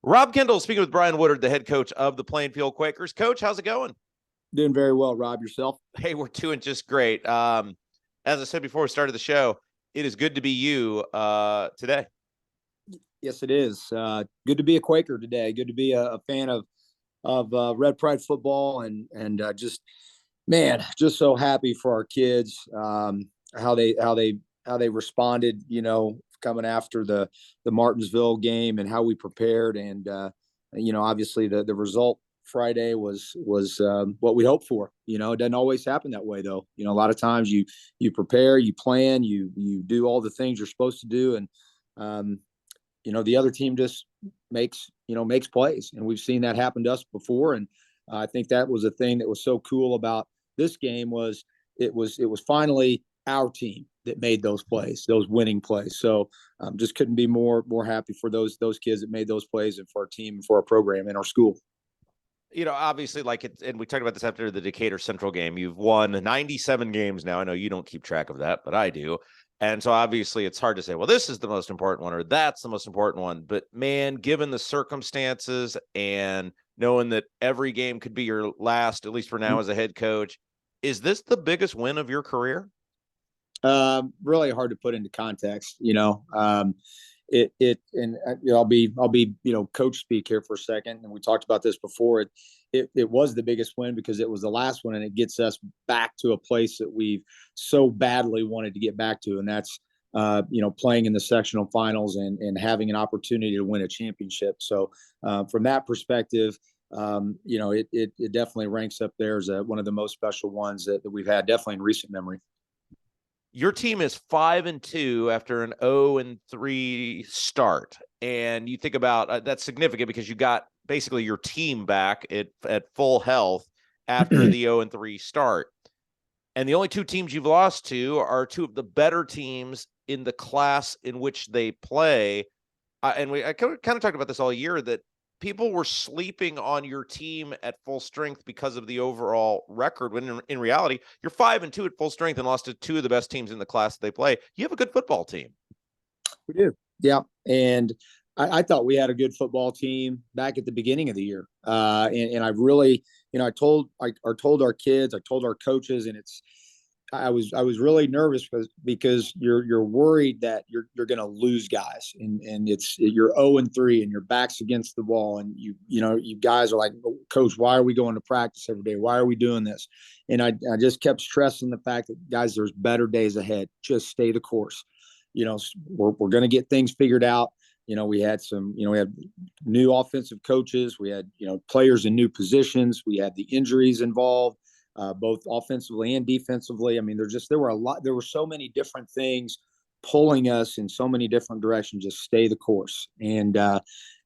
Rob Kendall speaking with Brian Woodard, the head coach of the Plainfield Quakers. Coach, how's it going? Doing very well, Rob. Yourself? Hey, we're doing just great. As I said before we started the show, it is good to be you today. Yes, it is. Good to be a Quaker today. Good to be a fan of Red Pride football, and just so happy for our kids. How they responded. Coming after the Martinsville game and how we prepared, and obviously the result Friday was what we hoped for. It doesn't always happen that way, though. A lot of times you prepare, you plan, you do all the things you're supposed to do, and the other team just makes plays, and we've seen that happen to us before. And I think that was a thing that was so cool about this game was it was finally our team that made those plays, those winning plays. So just couldn't be more happy for those kids that made those plays, and for our team, and for our program and our school. Obviously, and we talked about this after the Decatur Central game. You've won 97 games now. I know you don't keep track of that, but I do. And so obviously it's hard to say, well, this is the most important one or that's the most important one. But man, given the circumstances and knowing that every game could be your last, at least for now as a head coach, is this the biggest win of your career? Really hard to put into context. I'll be coach speak here for a second, and we talked about this before. It was the biggest win because it was the last one, and it gets us back to a place that we've so badly wanted to get back to, and that's playing in the sectional finals and having an opportunity to win a championship. So from that perspective, it definitely ranks up there as one of the most special ones that we've had, definitely in recent memory. Your team is 5-2 after an 0-3 start. And you think about that's significant because you got basically your team back at full health after the 0-3 start. And the only two teams you've lost to are two of the better teams in the class in which they play. I kind of talked about this all year, that people were sleeping on your team at full strength because of the overall record, when in reality, you're 5-2 at full strength and lost to two of the best teams in the class that they play. You have a good football team. We do. Yeah. And I thought we had a good football team back at the beginning of the year. And I really, I told our kids, I told our coaches, and I was really nervous because you're worried that you're going to lose guys, and you're 0-3 and your back's against the wall, and you guys are like, Coach, why are we going to practice every day? Why are we doing this? And I just kept stressing the fact that, guys, there's better days ahead. Just stay the course. We're going to get things figured out. We had we had new offensive coaches. We had, players in new positions. We had the injuries involved, both offensively and defensively. I mean, there were so many different things pulling us in so many different directions. Just stay the course. And,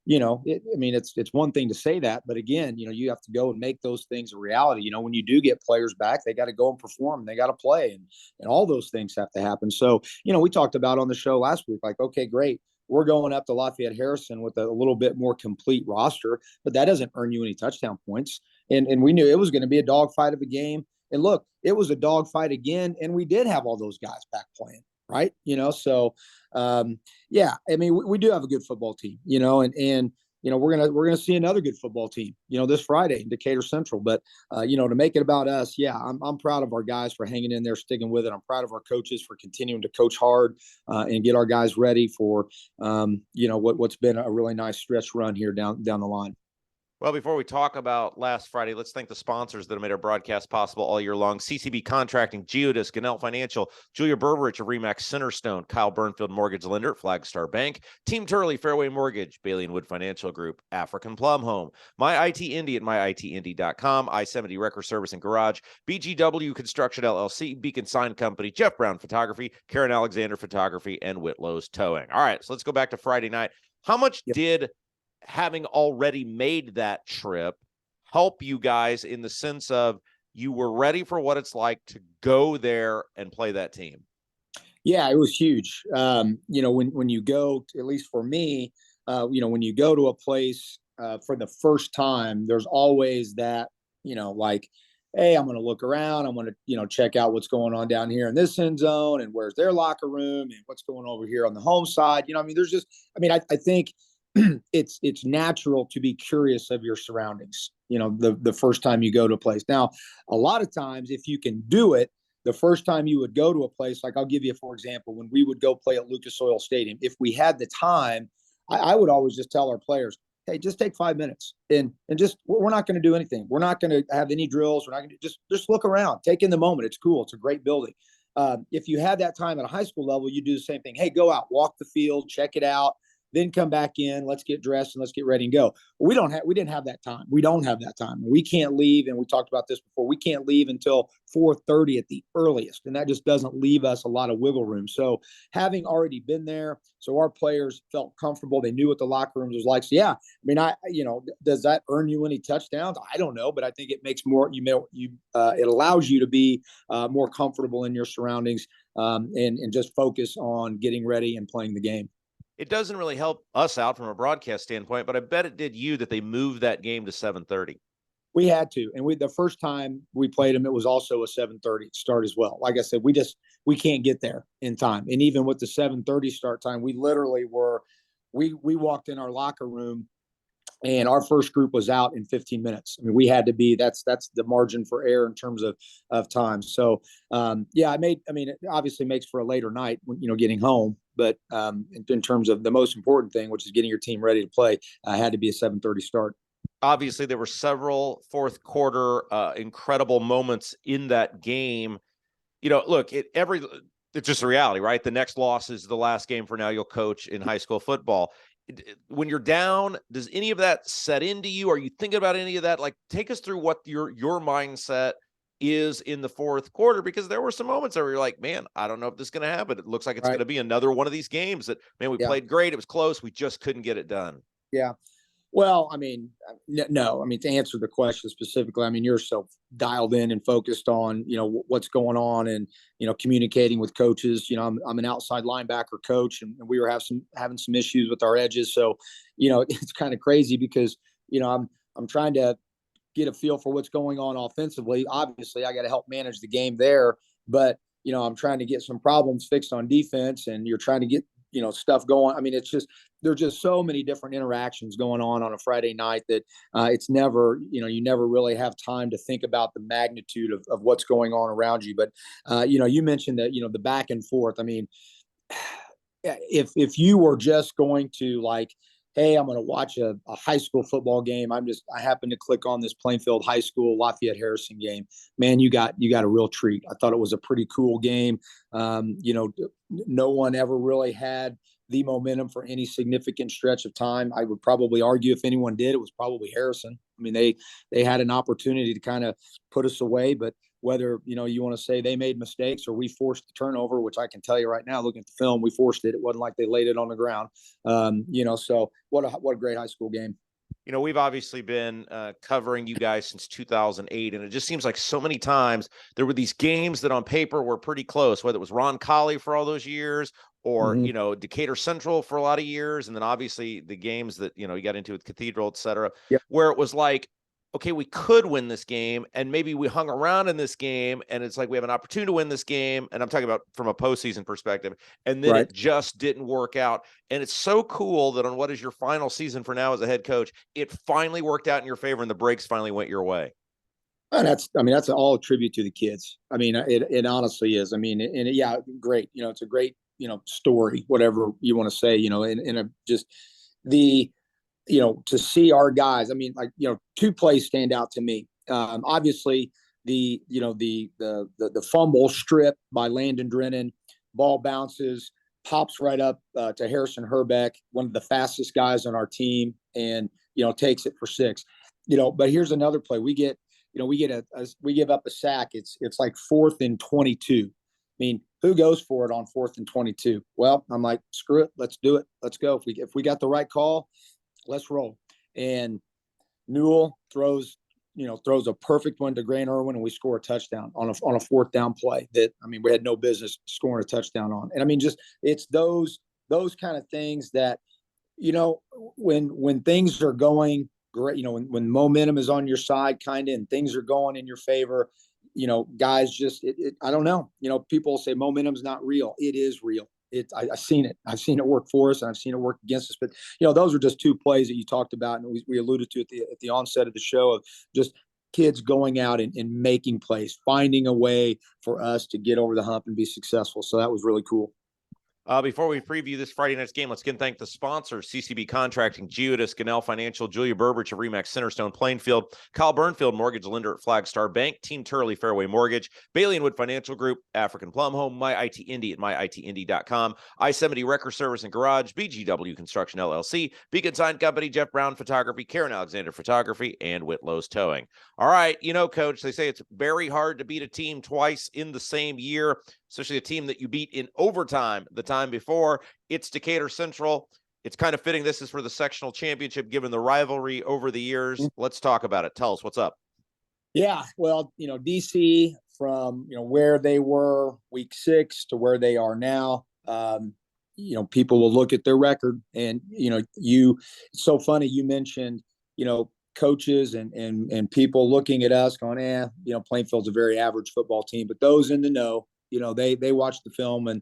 it's one thing to say that, but again, you have to go and make those things a reality. When you do get players back, they got to go and perform, they got to play, and all those things have to happen. So, we talked about on the show last week, like, okay, great. We're going up to Lafayette Harrison with a little bit more complete roster, but that doesn't earn you any touchdown points. And we knew it was going to be a dogfight of a game. And look, it was a dogfight again, and we did have all those guys back playing, right? So yeah, I mean, we do have a good football team, and we're gonna see another good football team, this Friday in Decatur Central. But to make it about us, yeah, I'm proud of our guys for hanging in there, sticking with it. I'm proud of our coaches for continuing to coach hard and get our guys ready for what's been a really nice stretch run here down the line. Well, before we talk about last Friday, let's thank the sponsors that have made our broadcast possible all year long. CCB Contracting, Geodis, Gannell Financial, Julia Berberich of RE/MAX Centerstone, Kyle Burnfield Mortgage Lender, Flagstar Bank, Team Turley, Fairway Mortgage, Bailey & Wood Financial Group, African Plum Home, My IT Indy at myitindy.com, I-70 Wrecker Service and Garage, BGW Construction LLC, Beacon Sign Company, Jeff Brown Photography, Karen Alexander Photography, and Whitlow's Towing. All right, so let's go back to Friday night. How much did having already made that trip help you guys in the sense of you were ready for what it's like to go there and play that team? Yeah, it was huge. When you go, at least for me, when you go to a place for the first time, there's always that, like, hey, I'm going to look around. I'm going to, check out what's going on down here in this end zone, and where's their locker room, and what's going over here on the home side. I think it's natural to be curious of your surroundings, the first time you go to a place. Now, a lot of times, if you can do it, the first time you would go to a place, like I'll give you, for example, when we would go play at Lucas Oil Stadium, if we had the time, I would always just tell our players, hey, just take 5 minutes and just, we're not going to do anything. We're not going to have any drills. We're not going to just look around, take in the moment. It's cool. It's a great building. If you had that time at a high school level, you do the same thing. Hey, go out, walk the field, check it out, then come back in. Let's get dressed and let's get ready and go. We didn't have that time. We don't have that time. We can't leave. And we talked about this before. We can't leave until 4:30 at the earliest. And that just doesn't leave us a lot of wiggle room. So having already been there, so our players felt comfortable. They knew what the locker room was like. So yeah, I mean, does that earn you any touchdowns? I don't know, but I think it makes it allows you to be more comfortable in your surroundings, and just focus on getting ready and playing the game. It doesn't really help us out from a broadcast standpoint, but I bet it did you that they moved that game to 7:30. We had to, and the first time we played them, it was also a 7:30 start as well. Like I said, we can't get there in time, and even with the 7:30 start time, we literally we walked in our locker room, and our first group was out in 15 minutes. I mean, we had to be. That's the margin for error in terms of time. So yeah, it obviously makes for a later night, getting home. But in terms of the most important thing, which is getting your team ready to play, had to be a 7:30 start. Obviously, there were several fourth quarter incredible moments in that game. Look, it's just a reality, right? The next loss is the last game for now you'll coach in high school football. When you're down, does any of that set into you? Are you thinking about any of that? Like, take us through what your mindset is in the fourth quarter, because there were some moments where you're like, man, I don't know if this is going to happen. It looks like it's going to be another one of these games that, man, we played great. It was close. We just couldn't get it done. Yeah. Well, I mean, no, I mean, to answer the question specifically, I mean, you're so dialed in and focused on, what's going on and, communicating with coaches. I'm an outside linebacker coach, and we were having some issues with our edges. So, it's kind of crazy because, I'm trying to get a feel for what's going on offensively. Obviously, I got to help manage the game there, but, I'm trying to get some problems fixed on defense, and you're trying to get, stuff going. I mean, there's just so many different interactions going on a Friday night that it's never, you never really have time to think about the magnitude of what's going on around you. But, you mentioned that, the back and forth. I mean, if you were just going to, like, hey, I'm going to watch a high school football game. I happened to click on this Plainfield High School Lafayette Harrison game. Man, you got a real treat. I thought it was a pretty cool game. No one ever really had the momentum for any significant stretch of time. I would probably argue if anyone did, it was probably Harrison. I mean, they had an opportunity to kind of put us away, but whether, you want to say they made mistakes or we forced the turnover, which I can tell you right now, looking at the film, we forced it. It wasn't like they laid it on the ground. So what a great high school game. We've obviously been covering you guys since 2008, and it just seems like so many times there were these games that on paper were pretty close, whether it was Ron Colley for all those years or, Decatur Central for a lot of years. And then obviously the games that, you got into with Cathedral, et cetera, where it was like, okay, we could win this game, and maybe we hung around in this game, and it's like we have an opportunity to win this game, and I'm talking about from a postseason perspective, and then it just didn't work out. And it's so cool that on what is your final season for now as a head coach, it finally worked out in your favor, and the breaks finally went your way. And that's all a tribute to the kids. I mean, it honestly is. I mean, great. It's a great, story, whatever you want to say, just the, to see our guys. I mean, like, two plays stand out to me. Obviously, the fumble strip by Landon Drennan, ball bounces, pops right up to Harrison Herbeck, one of the fastest guys on our team, and takes it for 6. But here's another play. We give up a sack. It's like 4th and 22. I mean, who goes for it on 4th and 22? Well, I'm like, screw it, let's do it, let's go. If we got the right call, let's roll. And Newell throws a perfect one to Grant Irwin, and we score a touchdown on a 4th down play that, I mean, we had no business scoring a touchdown on. And I mean, just, it's those kind of things that, when things are going great, when momentum is on your side, kind of, and things are going in your favor, guys just, I don't know, people say momentum's not real. It is real. I've seen it. I've seen it work for us, and I've seen it work against us. But those are just two plays that you talked about, and we alluded to at the onset of the show of just kids going out and making plays, finding a way for us to get over the hump and be successful. So that was really cool. Before we preview this Friday night's game, let's again thank the sponsors: CCB Contracting, Geodis, Gunnell Financial, Julia Burbridge of Remax Centerstone, Plainfield, Kyle Burnfield, mortgage lender at Flagstar Bank, Team Turley Fairway Mortgage, Bailey and Wood Financial Group, African Plum Home, My IT Indy at myitindy.com, I-70 Wrecker Service and Garage, BGW Construction LLC, Beacon Sign Company, Jeff Brown Photography, Karen Alexander Photography, and Whitlow's Towing. All right, Coach, they say it's very hard to beat a team twice in the same year, especially a team that you beat in overtime the time before. It's Decatur Central. It's kind of fitting this is for the sectional championship, given the rivalry over the years. Let's talk about it. Tell us what's up. Yeah, well, DC from, where they were week 6 to where they are now, people will look at their record and, it's so funny. You mentioned, coaches and people looking at us going, Plainfield's a very average football team, but those in the know, they watched the film, and,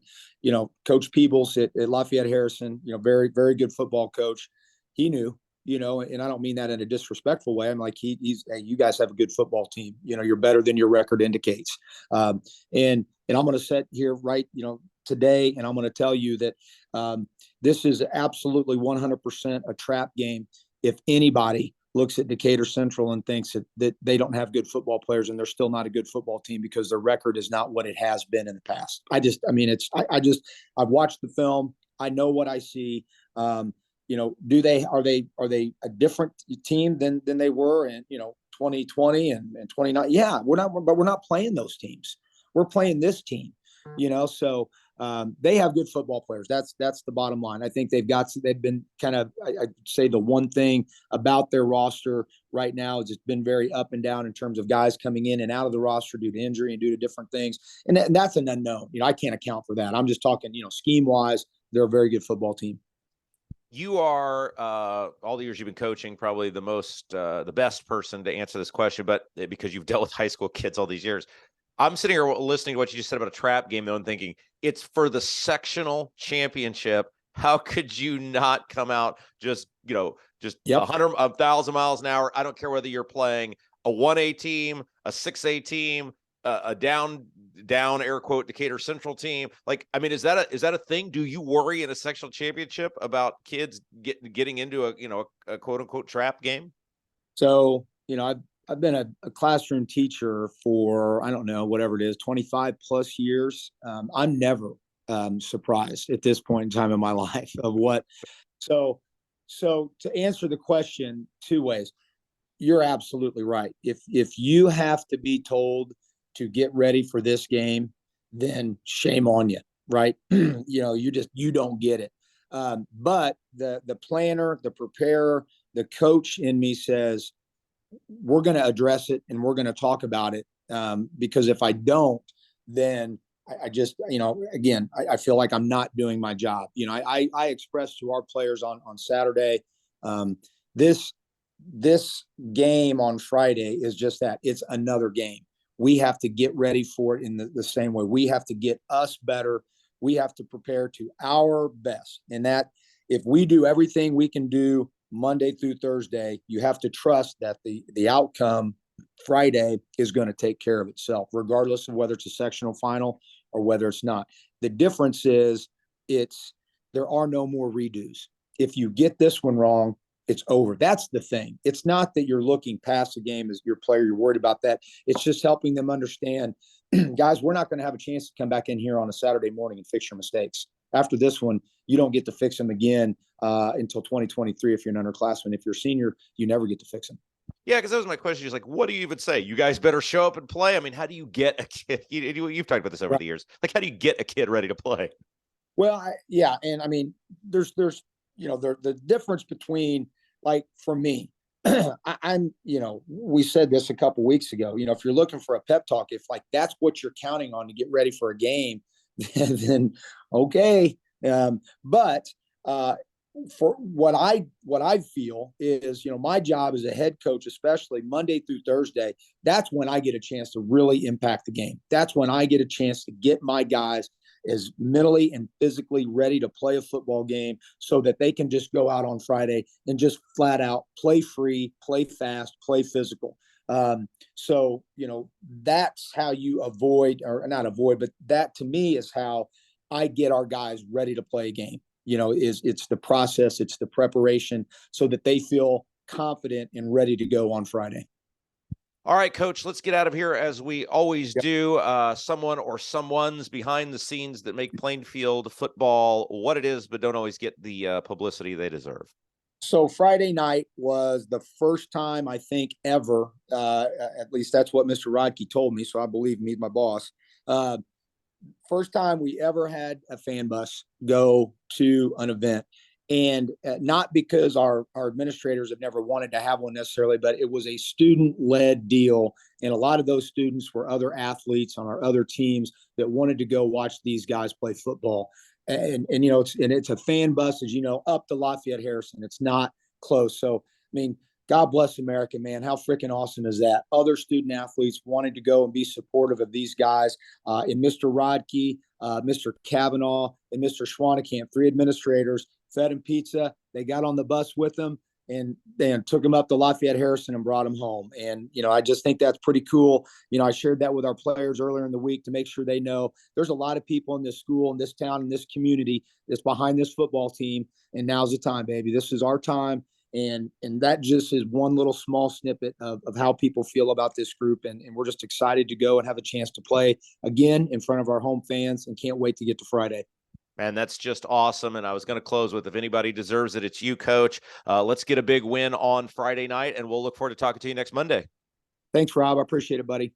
Coach Peebles at Lafayette Harrison, very, very good football coach. He knew, and I don't mean that in a disrespectful way. I'm like, he's, hey, you guys have a good football team. You're better than your record indicates. And I'm going to sit here right, today, and I'm going to tell you that this is absolutely 100% a trap game. If anybody looks at Decatur Central and thinks that they don't have good football players and they're still not a good football team because their record is not what it has been in the past. I've watched the film. I know what I see. Are they a different team than they were in, 2020 and 29? Yeah, but we're not playing those teams. We're playing this team, so they have good football players. That's the bottom line. I think they've been kind of, I'd say the one thing about their roster right now is it's been very up and down in terms of guys coming in and out of the roster due to injury and due to different things. And that's an unknown. I can't account for that. I'm just talking, scheme wise, they're a very good football team. You are, all the years you've been coaching, probably the best person to answer this question, but because you've dealt with high school kids all these years. I'm sitting here listening to what you just said about a trap game, though, and thinking it's for the sectional championship. How could you not come out just 1,000 miles an hour? I don't care whether you're playing a 1A team, a 6A team, a down air quote Decatur Central team. Is that a thing? Do you worry in a sectional championship about kids getting into a quote unquote trap game? So, I've been a classroom teacher for, I don't know, whatever it is, 25 plus years. I'm never surprised at this point in time in my life of what. So to answer the question 2 ways, you're absolutely right. If you have to be told to get ready for this game, then shame on you, right? You don't get it. But the planner, the preparer, the coach in me says, we're going to address it and we're going to talk about it. Because if I don't, then I just, again, I feel like I'm not doing my job. I expressed to our players on Saturday, this game on Friday is just that. It's another game. We have to get ready for it in the same way. We have to get us better. We have to prepare to our best. And that if we do everything we can do Monday through Thursday, you have to trust that the outcome Friday is going to take care of itself, regardless of whether it's a sectional final or whether it's not. The difference is there are no more redos. If you get this one wrong, it's over. That's the thing. It's not that you're looking past the game as your player. You're worried about that. It's just helping them understand, guys, we're not going to have a chance to come back in here on a Saturday morning and fix your mistakes. After this one, you don't get to fix them again until 2023 if you're an underclassman. If you're a senior, you never get to fix them. Yeah, because that was my question. He's like, what do you even say? You guys better show up and play. I mean, how do you get a kid? You've talked about this over the years. Like, how do you get a kid ready to play? Well, and I mean, there's the difference between, like, for me, I'm we said this a couple weeks ago. If you're looking for a pep talk, if like that's what you're counting on to get ready for a game, then okay. But for what I feel is, my job as a head coach, especially Monday through Thursday, that's when I get a chance to really impact the game. That's when I get a chance to get my guys as mentally and physically ready to play a football game so that they can just go out on Friday and just flat out play free, play fast, play physical. So, that's how you avoid, or not avoid, but that to me is how I get our guys ready to play a game. It's the process, it's the preparation so that they feel confident and ready to go on Friday. All right, Coach, let's get out of here as we always do. Someone or someone's behind the scenes that make Plainfield football what it is, but don't always get the publicity they deserve. So Friday night was the first time I think ever, at least that's what Mr. Rodkey told me, so I believe him, he's my boss. First time we ever had a fan bus go to an event. And not because our administrators have never wanted to have one necessarily, but it was a student-led deal. And a lot of those students were other athletes on our other teams that wanted to go watch these guys play football. And it's a fan bus, as you know, up to Lafayette Harrison. It's not close. So, I mean, God bless America, man. How freaking awesome is that? Other student athletes wanted to go and be supportive of these guys. And Mr. Rodkey, Mr. Kavanaugh, and Mr. Schwanekamp, 3 administrators, fed them pizza. They got on the bus with them and then took them up to Lafayette Harrison and brought them home. And, I just think that's pretty cool. I shared that with our players earlier in the week to make sure they know there's a lot of people in this school, in this town, in this community that's behind this football team. And now's the time, baby. This is our time. And that just is one little small snippet of how people feel about this group. And we're just excited to go and have a chance to play again in front of our home fans and can't wait to get to Friday. Man, that's just awesome. And I was going to close with, if anybody deserves it, it's you, Coach. Let's get a big win on Friday night, and we'll look forward to talking to you next Monday. Thanks, Rob. I appreciate it, buddy.